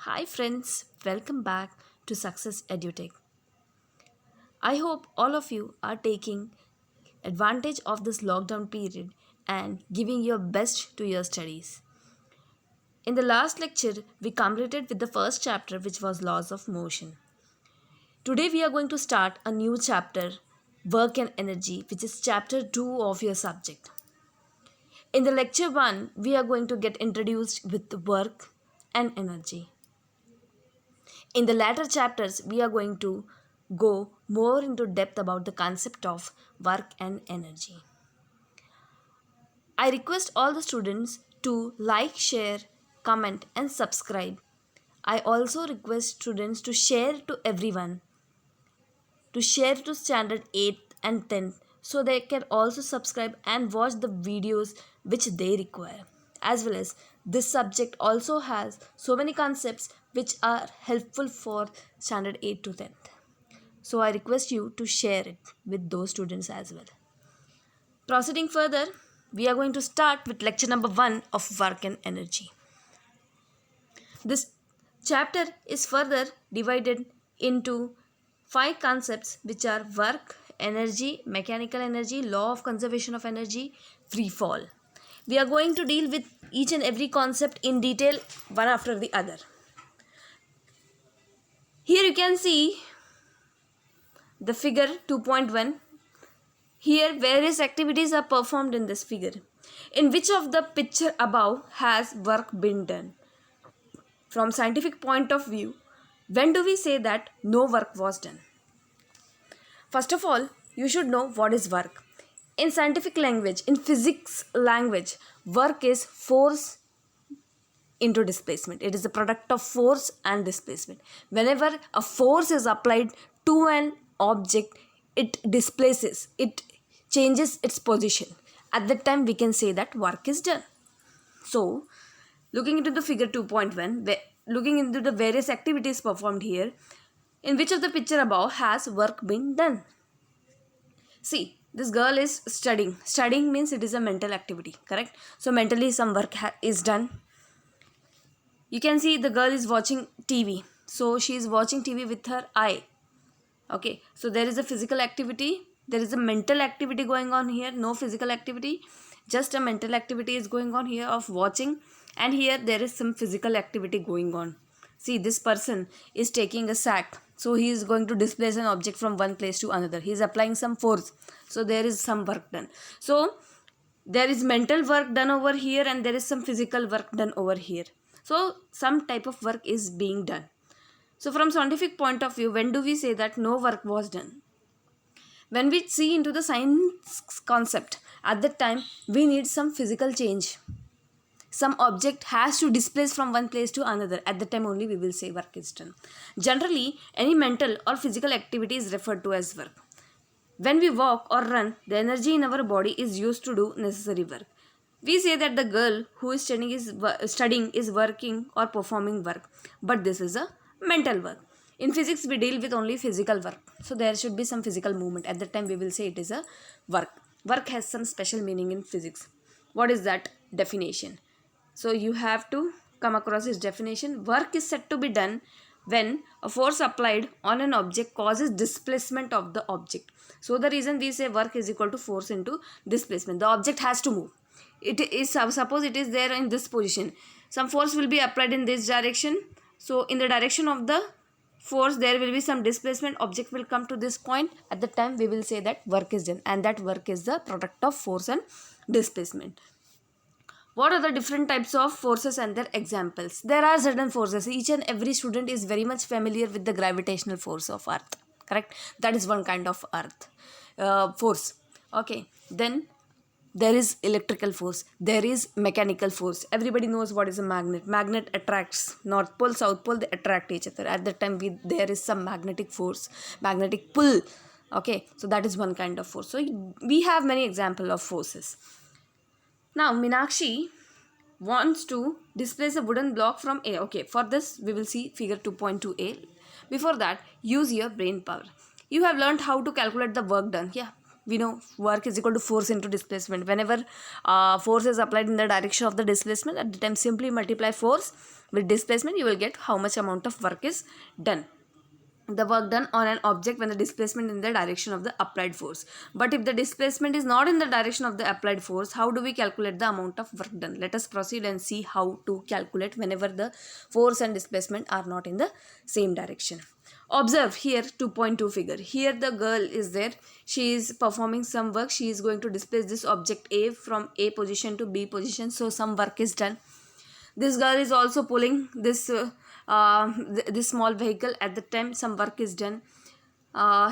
Hi friends, welcome back to Success EduTech. I hope all of you are taking advantage of this lockdown period and giving your best to your studies. In the last lecture, we completed with the first chapter, which was Laws of Motion. Today we are going to start a new chapter, Work and Energy, which is chapter 2 of your subject. In the lecture 1, we are going to get introduced with work and energy. In the latter chapters, we are going to go more into depth about the concept of work and energy. I request all the students to like, share, comment, and subscribe. I also request students to share to everyone, to share to standard 8th and 10th, so they can also subscribe and watch the videos which they require. As well as this subject also has so many concepts which are helpful for standard 8 to 10th. So I request you to share it with those students as well. Proceeding further, we are going to start with lecture number 1 of work and energy. This chapter is further divided into 5 concepts which are work, energy, mechanical energy, law of conservation of energy, free fall. We are going to deal with each and every concept in detail one after the other. Here you can see the figure 2.1. Here, various activities are performed in this figure. In which of the picture above has work been done? From scientific point of view, when do we say that no work was done? First of all, you should know what is work. In scientific language, in physics language, work is force into displacement. It is a product of force and displacement. Whenever a force is applied to an object, it displaces, it changes its position. At that time, we can say that work is done. So, looking into the figure 2.1, looking into the various activities performed here, in which of the picture above has work been done? See, this girl is studying. Studying means it is a mental activity, correct? So, mentally some work is done. You can see the girl is watching TV. So, she is watching TV with her eye. Okay, so there is a physical activity, there is a mental activity going on here, no physical activity, just a mental activity is going on here of watching, and here there is some physical activity going on. See, this person is taking a sack, so he is going to displace an object from one place to another. He is applying some force, so there is some work done. So there is mental work done over here and there is some physical work done over here. So some type of work is being done. So from scientific point of view, when do we say that no work was done? When we see into the science concept, at that time we need some physical change. Some object has to displace from one place to another. At that time only we will say work is done. Generally, any mental or physical activity is referred to as work. When we walk or run, the energy in our body is used to do necessary work. We say that the girl who is studying is working or performing work, but this is a mental work. In physics, we deal with only physical work, so there should be some physical movement. At that time, we will say it is a work. Work has some special meaning in physics. What is that definition? So you have to come across this definition. Work is said to be done when a force applied on an object causes displacement of the object. So the reason we say work is equal to force into displacement. The object has to move. It is, suppose it is there in this position. Some force will be applied in this direction. So in the direction of the force there will be some displacement. Object will come to this point. At the time we will say that work is done, and that work is the product of force and displacement. What are the different types of forces and their examples? There are certain forces. Each and every student is very much familiar with the gravitational force of earth, correct? That is one kind of earth force. Okay, then there is electrical force, there is mechanical force. Everybody knows what is a magnet. Magnet attracts north pole, south pole, they attract each other. At that time there is some magnetic force, magnetic pull. Okay, so that is one kind of force. So we have many examples of forces. Now, Minakshi wants to displace a wooden block from A. Okay, for this we will see figure 2.2a. Before that, use your brain power. You have learned how to calculate the work done. Yeah, we know work is equal to force into displacement. Whenever force is applied in the direction of the displacement, at the time simply multiply force with displacement, you will get how much amount of work is done. The work done on an object when the displacement in the direction of the applied force. But if the displacement is not in the direction of the applied force, how do we calculate the amount of work done? Let us proceed and see how to calculate whenever the force and displacement are not in the same direction. Observe here 2.2 figure. Here the girl is there. She is performing some work. She is going to displace this object A from A position to B position. So some work is done. This girl is also pulling this this small vehicle. At the time some work is done.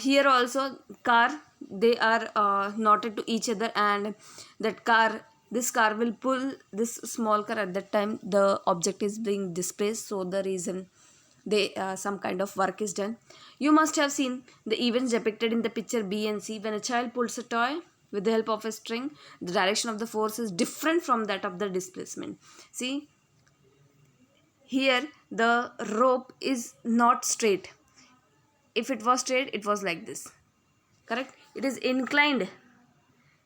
Here also car, they are knotted to each other, and this car will pull this small car. At that time the object is being displaced, so the reason they some kind of work is done. You must have seen the events depicted in the picture B and C. When a child pulls a toy with the help of a string, the direction of the force is different from that of the displacement. See, here the rope is not straight. If it was straight, it was like this, correct? It is inclined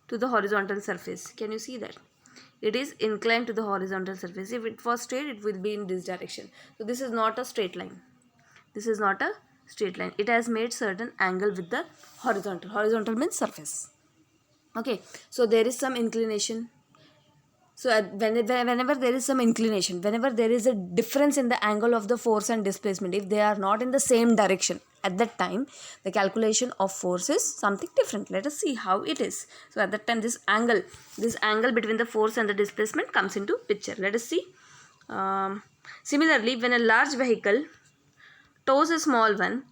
to the horizontal surface. Can you see that? It is inclined to the horizontal surface. If it was straight, it will be in this direction. So this is not a straight line. This is not a straight line. It has made certain angle with the horizontal. Horizontal means surface. Okay, so there is some inclination. So whenever there is some inclination, whenever there is a difference in the angle of the force and displacement, if they are not in the same direction, at that time the calculation of force is something different. Let us see how it is. So at that time this angle between the force and the displacement comes into picture. Let us see. Similarly, when a large vehicle tows a small one,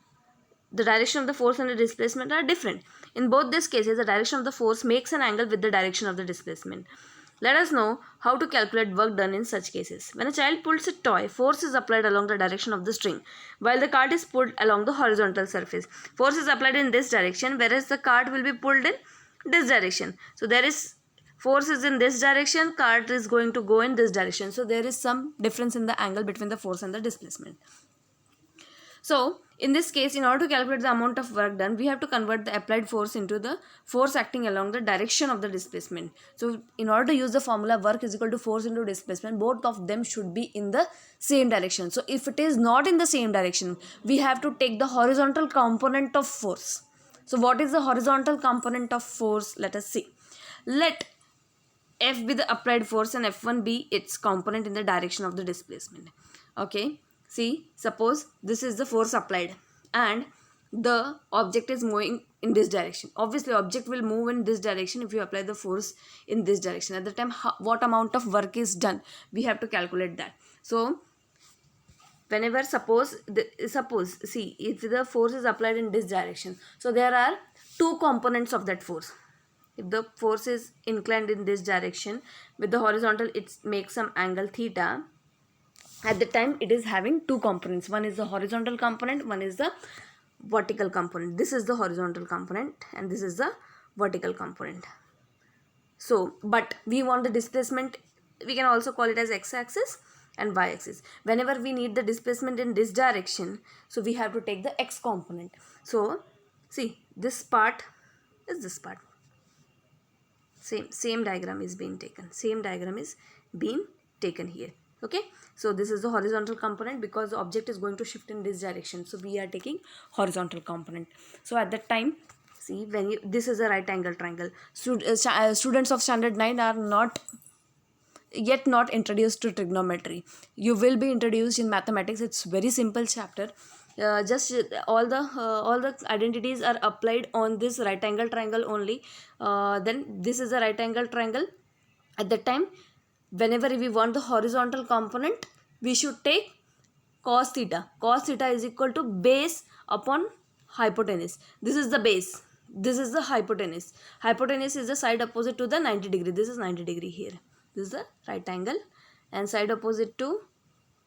the direction of the force and the displacement are different. In both these cases, the direction of the force makes an angle with the direction of the displacement. Let us know how to calculate work done in such cases. When a child pulls a toy, force is applied along the direction of the string, while the cart is pulled along the horizontal surface. Force is applied in this direction, whereas the cart will be pulled in this direction. So there is force is in this direction, cart is going to go in this direction. So there is some difference in the angle between the force and the displacement. So in this case, in order to calculate the amount of work done, we have to convert the applied force into the force acting along the direction of the displacement. So in order to use the formula work is equal to force into displacement, both of them should be in the same direction. So if it is not in the same direction, we have to take the horizontal component of force. So what is the horizontal component of force? Let us see. Let F be the applied force and F1 be its component in the direction of the displacement. Okay. See, suppose this is the force applied and the object is moving in this direction. Obviously, object will move in this direction if you apply the force in this direction. At the time, what amount of work is done, we have to calculate that. So, whenever suppose see, if the force is applied in this direction, so there are two components of that force. If the force is inclined in this direction with the horizontal, it makes some angle theta. At the time it is having two components. One is the horizontal component, one is the vertical component. This is the horizontal component and this is the vertical component. So, but we want the displacement, we can also call it as x-axis and y-axis. Whenever we need the displacement in this direction, so we have to take the x component. So, see, this part is this part. Same diagram is being taken. Same diagram is being taken here. Okay, so this is the horizontal component because the object is going to shift in this direction, so we are taking horizontal component. So at that time, see, when this is a right angle triangle. Students of standard 9 are not introduced to trigonometry. You will be introduced in mathematics. It's very simple chapter. Just all the identities are applied on this right angle triangle only. Then this is a right angle triangle. At that time, whenever we want the horizontal component, we should take cos theta. Cos theta is equal to base upon hypotenuse. This is the base. This is the hypotenuse. Hypotenuse is the side opposite to the 90 degree. This is 90 degree here. This is the right angle and side opposite to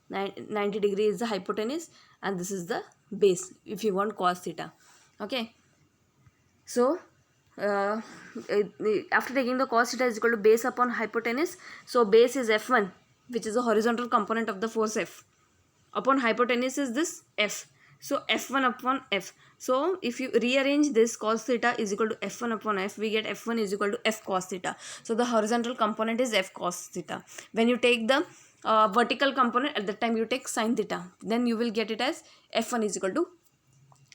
90 degree is the hypotenuse and this is the base if you want cos theta. Okay. So, after taking the cos theta is equal to base upon hypotenuse. So, base is F1, which is the horizontal component of the force F. Upon hypotenuse is this F. So f1 upon f. So if you rearrange this, cos theta is equal to f1 upon f, we get f1 is equal to f cos theta. So the horizontal component is f cos theta. When you take the vertical component, at that time you take sin theta, then you will get it as f1 is equal to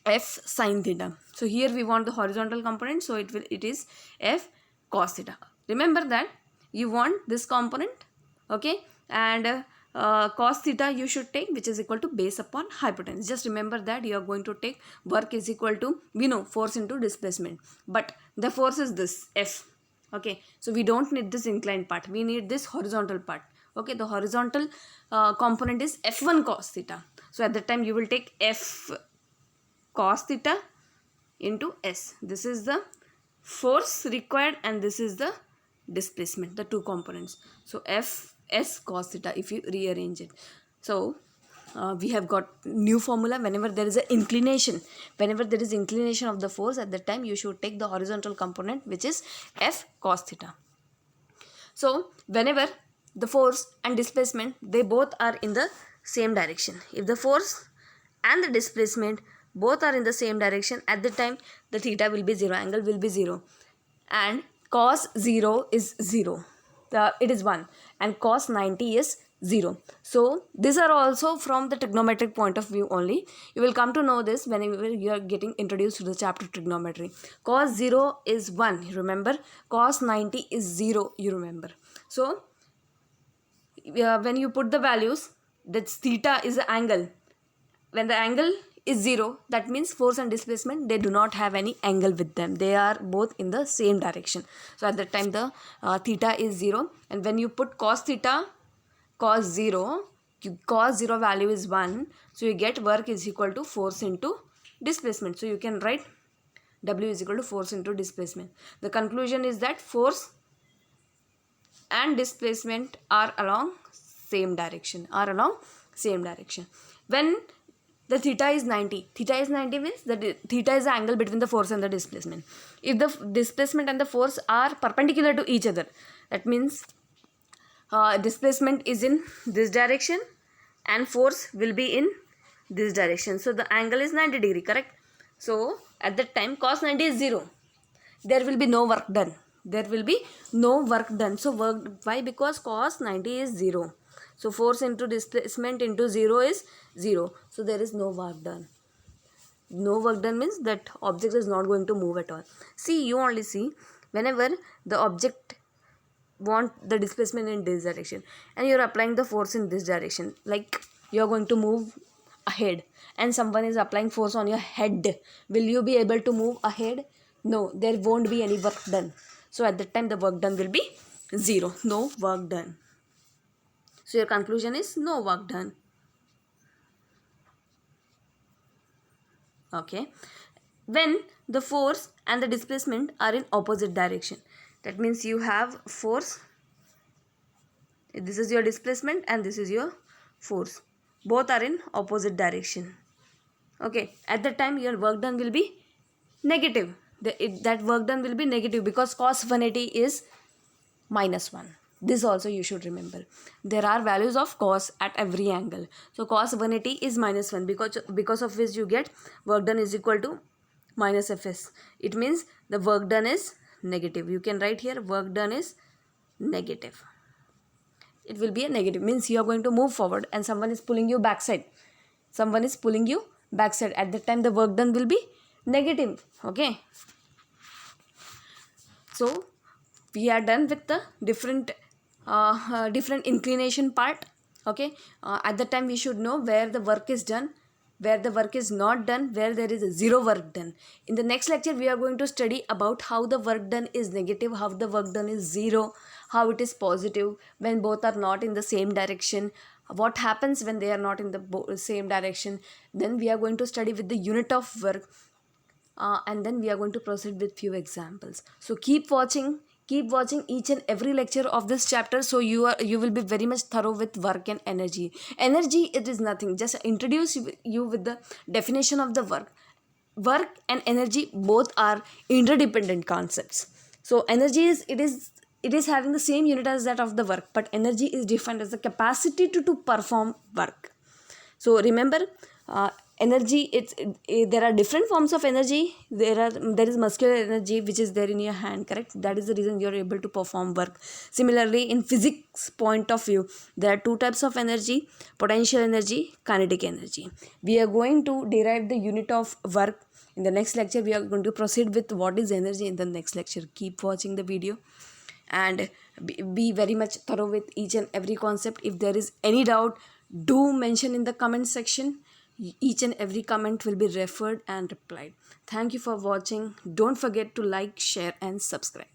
f sin theta. So here we want the horizontal component, so it is f cos theta. Remember that you want this component, okay, and cos theta you should take, which is equal to base upon hypotenuse. Just remember that you are going to take work is equal to, we know, force into displacement, but the force is this f, okay. So we don't need this inclined part, we need this horizontal part, okay. The horizontal component is f1 cos theta. So at that time you will take f cos theta into s. This is the force required and this is the displacement, the two components. So f s cos theta if you rearrange it. So we have got new formula. Whenever there is an inclination, whenever there is inclination of the force, at that time you should take the horizontal component, which is f cos theta. So whenever the force and displacement, they both are in the same direction, if the force and the displacement both are in the same direction, at the time the theta will be 0, angle will be 0, and cos 0 is 0, it is 1, and cos 90 is 0. So these are also from the trigonometric point of view only. You will come to know this whenever you are getting introduced to the chapter trigonometry. Cos 0 is 1, you remember. Cos 90 is 0, you remember. So when you put the values, that theta is the angle. When the angle is 0, that means force and displacement, they do not have any angle with them, they are both in the same direction. So at that time the theta is 0, and when you put cos theta, cos 0, cos 0 value is 1, so you get work is equal to force into displacement. So you can write W is equal to force into displacement. The conclusion is that force and displacement are along same direction, when the theta is 90 means that theta is the angle between the force and the displacement. If the displacement and the force are perpendicular to each other, that means displacement is in this direction and force will be in this direction. So the angle is 90 degree, correct? So at that time cos 90 is 0. There will be no work done. So why? Because cos 90 is 0. So force into displacement into 0 is 0. So there is no work done. No work done means that object is not going to move at all. See, you only see whenever the object want the displacement in this direction and you are applying the force in this direction, like you are going to move ahead and someone is applying force on your head, will you be able to move ahead? No, there won't be any work done. So at that time the work done will be 0, no work done. So your conclusion is no work done. Okay. When the force and the displacement are in opposite direction, that means you have force, this is your displacement and this is your force, both are in opposite direction. Okay, at that time your work done will be negative. That work done will be negative because cos 180 is -1. This also you should remember. There are values of cos at every angle. So cos 180 is -1 because of which you get work done is equal to minus fs. It means the work done is negative. You can write here work done is negative. It will be a negative, means you are going to move forward and someone is pulling you backside. At that time the work done will be negative. Okay. So we are done with the different inclination part. Okay. At the time we should know where the work is done, where the work is not done, where there is a 0 work done. In the next lecture we are going to study about how the work done is negative, how the work done is 0, how it is positive when both are not in the same direction, what happens when they are not in the same direction. Then we are going to study with the unit of work, and then we are going to proceed with few examples. So keep watching each and every lecture of this chapter, so you will be very much thorough with work and energy. It is nothing, just introduce you with the definition of the work and energy both are interdependent concepts. So energy is having the same unit as that of the work, but energy is defined as the capacity to perform work. So remember, energy, there are different forms of energy. There is muscular energy which is there in your hand, correct? That is the reason you're able to perform work. Similarly, in physics point of view, there are two types of energy: potential energy, kinetic energy. We are going to derive the unit of work in the next lecture. We are going to proceed with what is energy in the next lecture. Keep watching the video and be very much thorough with each and every concept. If there is any doubt, do mention in the comment section. Each and every comment will be referred and replied. Thank you for watching. Don't forget to like, share and subscribe.